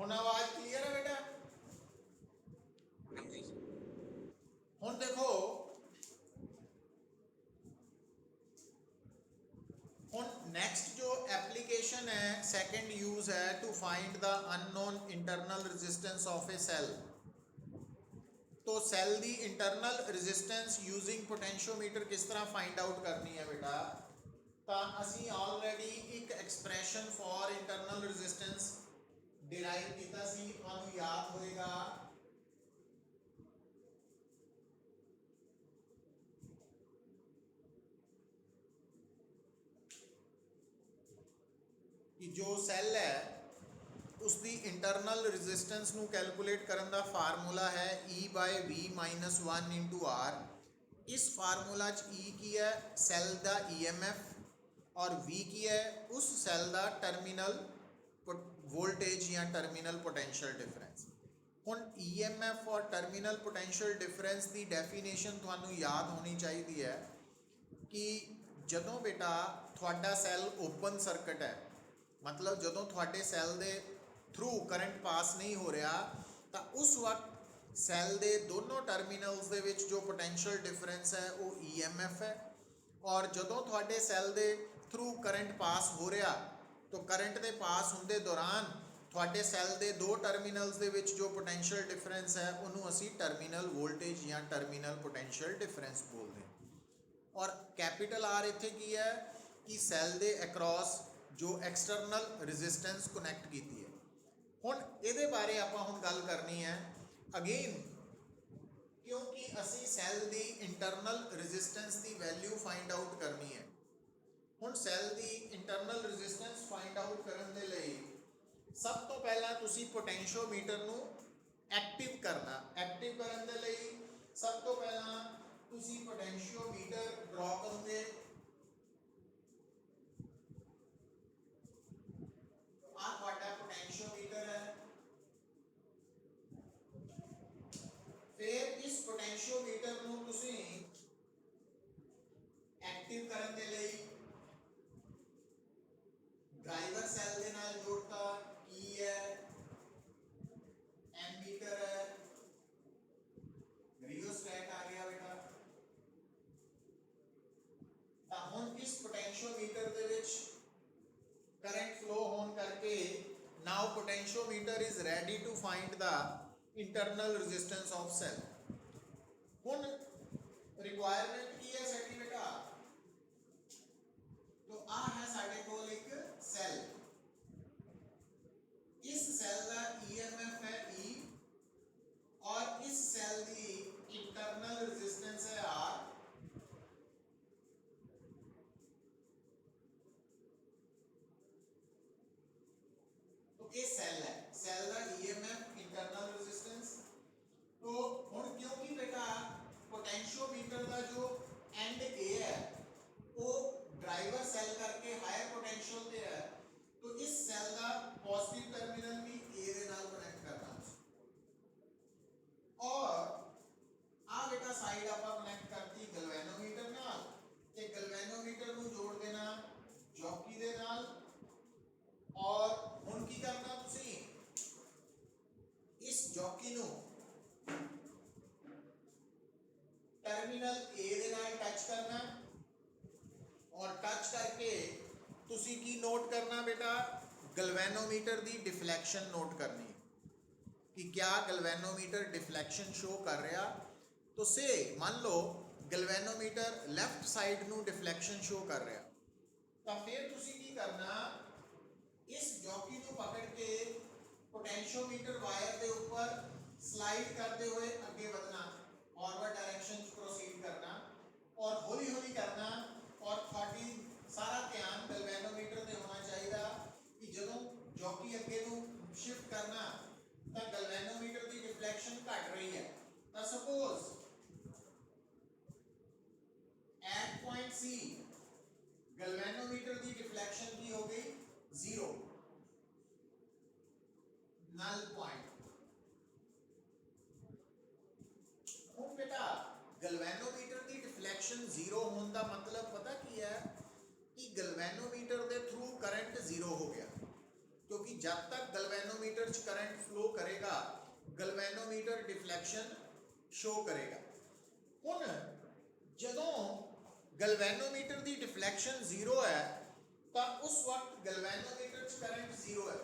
हुण आवाज क्लीयर है बेटा? हुण देखो, हुण नेक्स्ट जो एप्लीकेशन है, सेकंड यूज है to find the unknown internal resistance of a cell. तो सैल दी इंटरनल रजिस्टेंस यूजिंग पोटेंशियोमीटर किस तरह फाइंड आउट करनी है बेटा? तो असी ऑलरेडी एक expression for internal resistance derive किया सी, तुहानू याद होएगा कि जो सैल है उसकी इंटरनल रजिस्टेंस नू कैलकुलेट करने का फार्मूला है E/V-1 इंटू आर। इस फार्मूला ई की है सैल का EMF और V की है उस सैल का टर्मिनल वोल्टेज या टर्मिनल पोटेंशियल डिफरेंस। हुण EMF और टर्मिनल पोटेंशियल डिफरेंस की डेफिनेशन तुहानू याद होनी चाहिए है कि जदों बेटा थोड़ा सैल ओपन सर्किट है, मतलब जदों थोड़े सैल के थ्रू करंट पास नहीं हो रहा, तो उस वक्त सैल के दोनों टर्मिनल्स दे विच जो पोटेंशियल डिफरेंस है वो EMF है। और जदों थोड़े सैल के थ्रू करंट पास हो रहा, तो करंट के पास होंदे दौरान थोड़े सैल के दो टर्मिनल्स दे विच जो पोटेंशियल डिफरेंस है उन्होंने असी टर्मिनल वोल्टेज या टर्मिनल पोटेंशियल डिफरेंस बोलते हैं। और कैपिटल R इत्थे की है कि सैल के अक्रॉस जो एक्सटर्नल रजिस्टेंस कनैक्ट की है। हुण इहदे बारे आपां हुण गल करनी है अगेन, क्योंकि असी सैल की इंटरनल रजिस्टेंस की वैल्यू फाइंड आउट करनी है। हुण सैल की इंटरनल रजिस्टेंस फाइंड आउट करने के लिए सब तो पहला तुसी पोटेंशियोमीटर नू एक्टिव करना। एक्टिव करने के लिए सब तो पहला तुसी पोटेंशियोमीटर ड्रॉ करोगे। आ तुहाडा पोटेंशियोमीटर है। फिर इस पोटेंशियोमीटर नू तुसी एक्टिव करने के लिए ड्राइवर सैल के नाल जोड़ता की है, एमीटर है, रियोस्टैट आ गया बेटा। तो हुण इस पोटेंशियोमीटर दे विच करंट फ्लो होने करके now potentiometer is ready to find the internal resistance of cell. हुण रिक्वायरमेंट की है साडी बेटा? तो आ है साडे कोल एक सेल, इस सेल का EMF है E और इस सेल की इंटरनल रेजिस्टेंस है R। तो ये सेल है, सेल का EMF इंटरनल रेजिस्टेंस। तो हुण क्योंकि बेटा पोटेंशियोमीटर का जो एंड ए है वो ड्राइवर सेल करके हायर पोटेंशियल पे है, तो इस सेल का पॉजिटिव टर्मिनल भी ए दे नाल कनेक्ट करना और आ बेटा साइड आपा कनेक्ट करती गैल्वेनोमीटर नाल। ते गैल्वेनोमीटर को जोड़ देना जॉकी दे नाल। और हुण की करना तुसी इस जॉकी नु टर्मिनल ए दे नाल टच करना और टच करके तुसी की नोट करना बेटा, गैल्वेनोमीटर की डिफ्लैक्शन नोट करनी कि क्या गैल्वेनोमीटर डिफ्लैक्शन शो कर रहा। तो से मान लो गैल्वेनोमीटर लैफ्ट साइड नू डिफ्लैक्शन शो कर रहा, तो फिर तुसी की करना इस जॉकी नू पकड़ के पोटेंशियोमीटर वायर के ऊपर स्लाइड करते हुए आगे बढ़ना, फॉरवर्ड डायरेक्शन प्रोसीड करना और हौली हौली करना। और थोड़ी सारा ध्यान गैल्वेनोमीटर ते होना चाहिए कि जदों जॉकी अगे नू शिफ्ट करना तो गैल्वेनोमीटर की डिफ्लैक्शन घट रही है। तो suppose at point C galvanometer की डिफ्लैक्शन की हो गई 0, नल पॉइंट। हुण बेटा गैल्वेनोमीटर की डिफ्लैक्शन 0 होने का मतलब पता की है कि गैल्वेनोमीटर के थ्रू करंट 0 हो गया, क्योंकि जब तक गलवेनोमीटर च करंट फ्लो करेगा गलवेनोमीटर डिफ्लैक्शन शो करेगा। हुण जदों गलवेनोमीटर की डिफ्लैक्शन जीरो है तो उस वक्त गलवेनोमीटर च करंट जीरो है।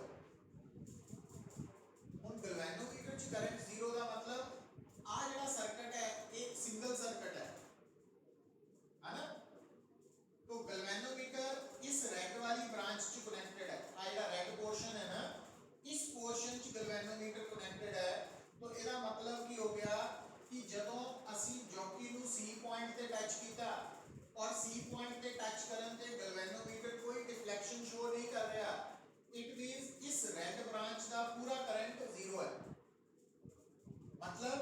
हुण गलवेनोमीटर च करंट जीरो का मतलब आ जिहड़ा सर्किट है एक सिंगल सर्किट है ना। तो गलवेनोमीटर इस रेड वाली ब्रांच च कनेक्टेड है। आ जिहड़ा रेड पोर्शन है ना इस पोर्शन च गलवेनोमीटर कनेक्टेड है। तो इसका मतलब की हो गया कि जदों असी जॉकी नू सी पॉइंट ते टच किया और सी पॉइंट ते टच करन ते गलवेनोमीटर कोई डिफ्लेक्शन शो नहीं कर रहा, इट मींस इस रेड ब्रांच का पूरा करंट जीरो है। मतलब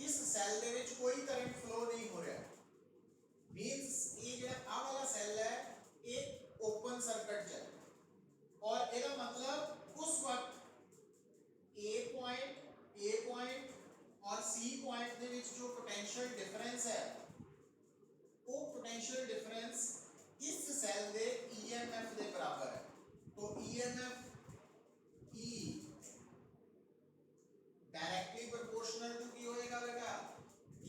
इस सेल दे विच कोई करंट फ्लो नहीं हो रहा। मींस ये जो आ वाला सेल है एक ओपन सर्किट है और इसका मतलब उस वक्त ए पॉइंट और सी पॉइंट के बीच जो पोटेंशियल डिफरेंस है वो पोटेंशियल डिफरेंस इस सेल दे ईएमएफ के बराबर है। तो EMF E directly proportional to की होएगा बेटा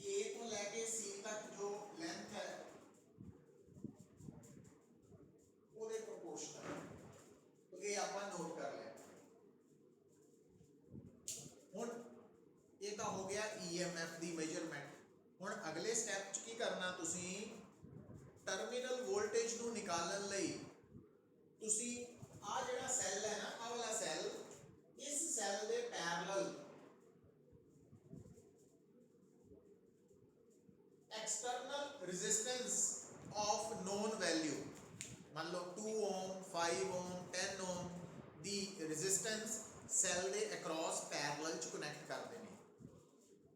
ए को लेके सी तक जो लेंथ है पूरे प्रोपोर्शनल। तो ये अपन नोट कर ले। हुण ये तो हो गया ईएमएफ दी मेजरमेंट। हुण अगले स्टेप च की करना तुसी टर्मिनल वोल्टेज नू निकालण लई तुसी आ जिहड़ा सेल है ना आ वाला सेल इस सेल दे parallel external resistance of known value मान लो 2 ओम 5 ओम 10 ओम दी रेजिस्टेंस सेल दे अक्रॉस पैरेलल च कनेक्ट कर देनी।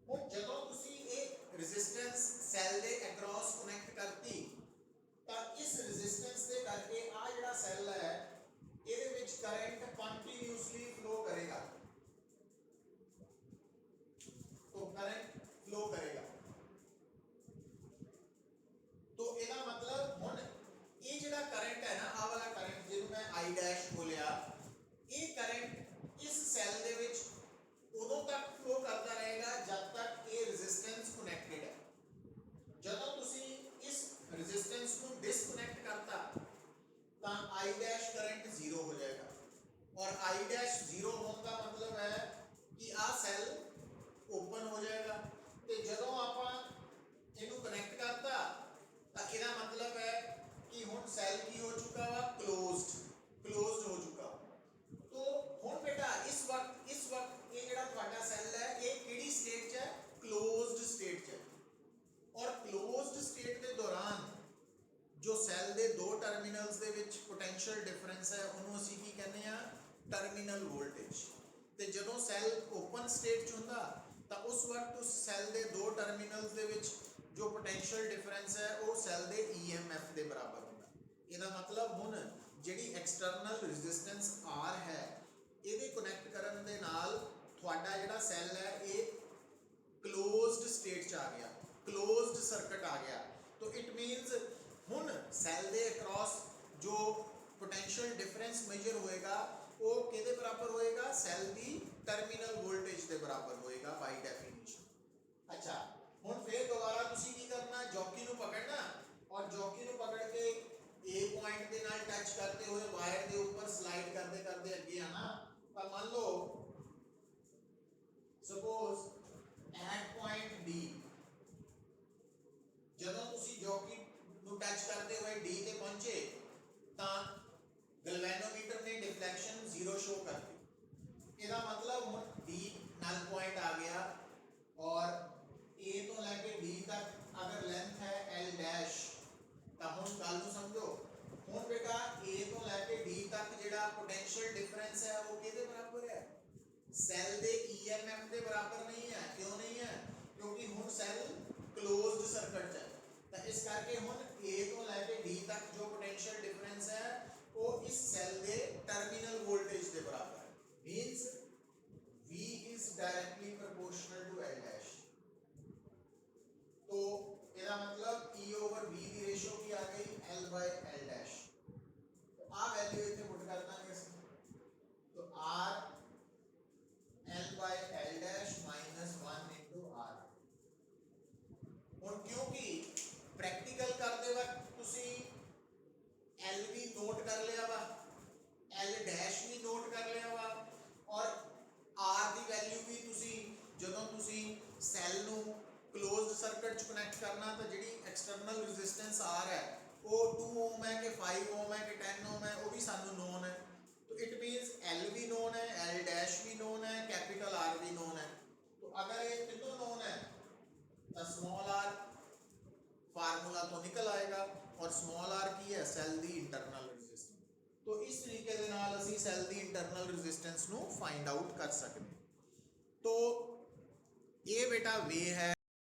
हुण जदों तुसी ये रेजिस्टेंस सेल दे अक्रॉस कनेक्ट करती तो इस रेजिस्टेंस दे करके आ जिहड़ा सेल है ਇਹਦੇ ਵਿੱਚ करंट कंटिन्यूअसली फ्लो करेगा। तो करंट फ्लो करेगा तो ਇਹਦਾ मतलब ਹੁਣ ਇਹ ਜਿਹੜਾ करंट है ना आ वाला करंट ਜਿਹਨੂੰ मैं I डैश बोलिया ਇਹ करंट इस सेल ਦੇ ਵਿੱਚ उदों तक फ्लो करता रहेगा जब तक ये रेजिस्टेंस कनेक्टेड है। ਜਦੋਂ ਤੁਸੀਂ इस रेजिस्टेंस को डिस्कनेक्ट करता तो I डैश करंट जीरो हो जाएगा और I डैश जीरो होने का मतलब है कि आ सेल ओपन हो जाएगा। तो जदों आपां इनू कनेक्ट करता तो इसका मतलब है कि हुण सेल की हो चुका वा क्लोज्ड हो चुका। तो हुण बेटा इस वक्त ये जिहड़ा तुहाडा सेल है ये किहड़ी स्टेट च है क्लोज्ड स्टेट च है। और क्लोज्ड स्टेट के दौरान जो सेल दे दो टर्मिनल्स दे विच पोटेंशियल डिफरेंस है उन्होंने असीं की कहने आ टर्मिनल वोल्टेज। ते जदों सेल ओपन स्टेट च हुंदा तो उस वक्त उस सेल दे दो टर्मिनल्स दे विच जो पोटेंशियल डिफरेंस है वो सेल दे ईएमएफ के बराबर होगा। इसका मतलब हुण जिहड़ी एक्सटर्नल रेजिस्टेंस आर है इहदे कनेक्ट करन दे नाल तुहाडा जिहड़ा सेल है ये क्लोज्ड स्टेट च आ गया, क्लोज्ड सर्किट आ गया। तो इट मीन्स हुण सेल दे अक्रॉस जो पोटेंशियल डिफरेंस मेजर होएगा वो किहदे बराबर होएगा सेल दी टर्मिनल वोल्टेज के बराबर होएगा बाय डेफिनेशन। अच्छा हुण फिर दोबारा तुसीं की करना जॉकी नू पकड़ना और जॉकी नू पकड़ के ए पॉइंट के नाल टच करते हुए वायर के ऊपर स्लाइड करते करते अगे आना। तो मान लो सपोज एट पॉइंट डी जदों तुसीं जॉकी नू टच करते हुए डी ते पहुंचे तो गलवेनोमीटर ने डिफ्लेक्शन जीरो शो कर दी। इसका मतलब हुण डी नल पॉइंट आ गया और ए तो लेके डी तक अगर लेंथ है एल डैश तो हुण गल नू समझो। हुण बेटा ए तो लेके डी तक जिहड़ा पोटेंशियल डिफरेंस है वो किहदे बराबर है सेल दे ईएमएफ के बराबर नहीं है। क्यों नहीं है क्योंकि हुण सेल क्लोज्ड सर्किट है। तो इस करके हुण ए तो लेके डी तक जो पोटेंशियल डिफरेंस है वो इस सेल दे टर्मिनल वोल्टेज के बराबर है। Means V is directly proportional to L dash। तो इसका मतलब E over V की रेशियो की आ गई L by L dash। तो आ वैल्यू इतने पुट करना है तो ਡੈਸ਼ ਵੀ ਨੋਟ ਕਰ ਲਿਆ ਵਾ ਔਰ R ਦੀ ਵੈਲਿਊ ਵੀ ਤੁਸੀਂ ਜਦੋਂ ਤੁਸੀਂ ਸੈੱਲ ਨੂੰ ਕਲੋਜ਼ਡ ਸਰਕਟ ਚ ਕਨੈਕਟ ਕਰਨਾ ਤਾਂ ਜਿਹੜੀ ਐਕਸਟਰਨਲ ਰੈਜ਼ਿਸਟੈਂਸ R ਹੈ ਉਹ 2 ओम है कि 5 ओम है कि 10 ओम है वो भी सानू नोन है। तो इट मीन्स L भी नोन है, L डैश भी नोन है, कैपिटल R भी नोन है। तो अगर ये तीनों नोन है तो स्मॉल r फार्मूला तो निकल आएगा और स्मॉल r की है सैल दी इंटरनल रेजिस्टेंस। तो इस तरीके दे नाल असीं सैल दी इंटरनल रेजिस्टेंस नू फाइंड आउट कर सकते। तो ये बेटा वे है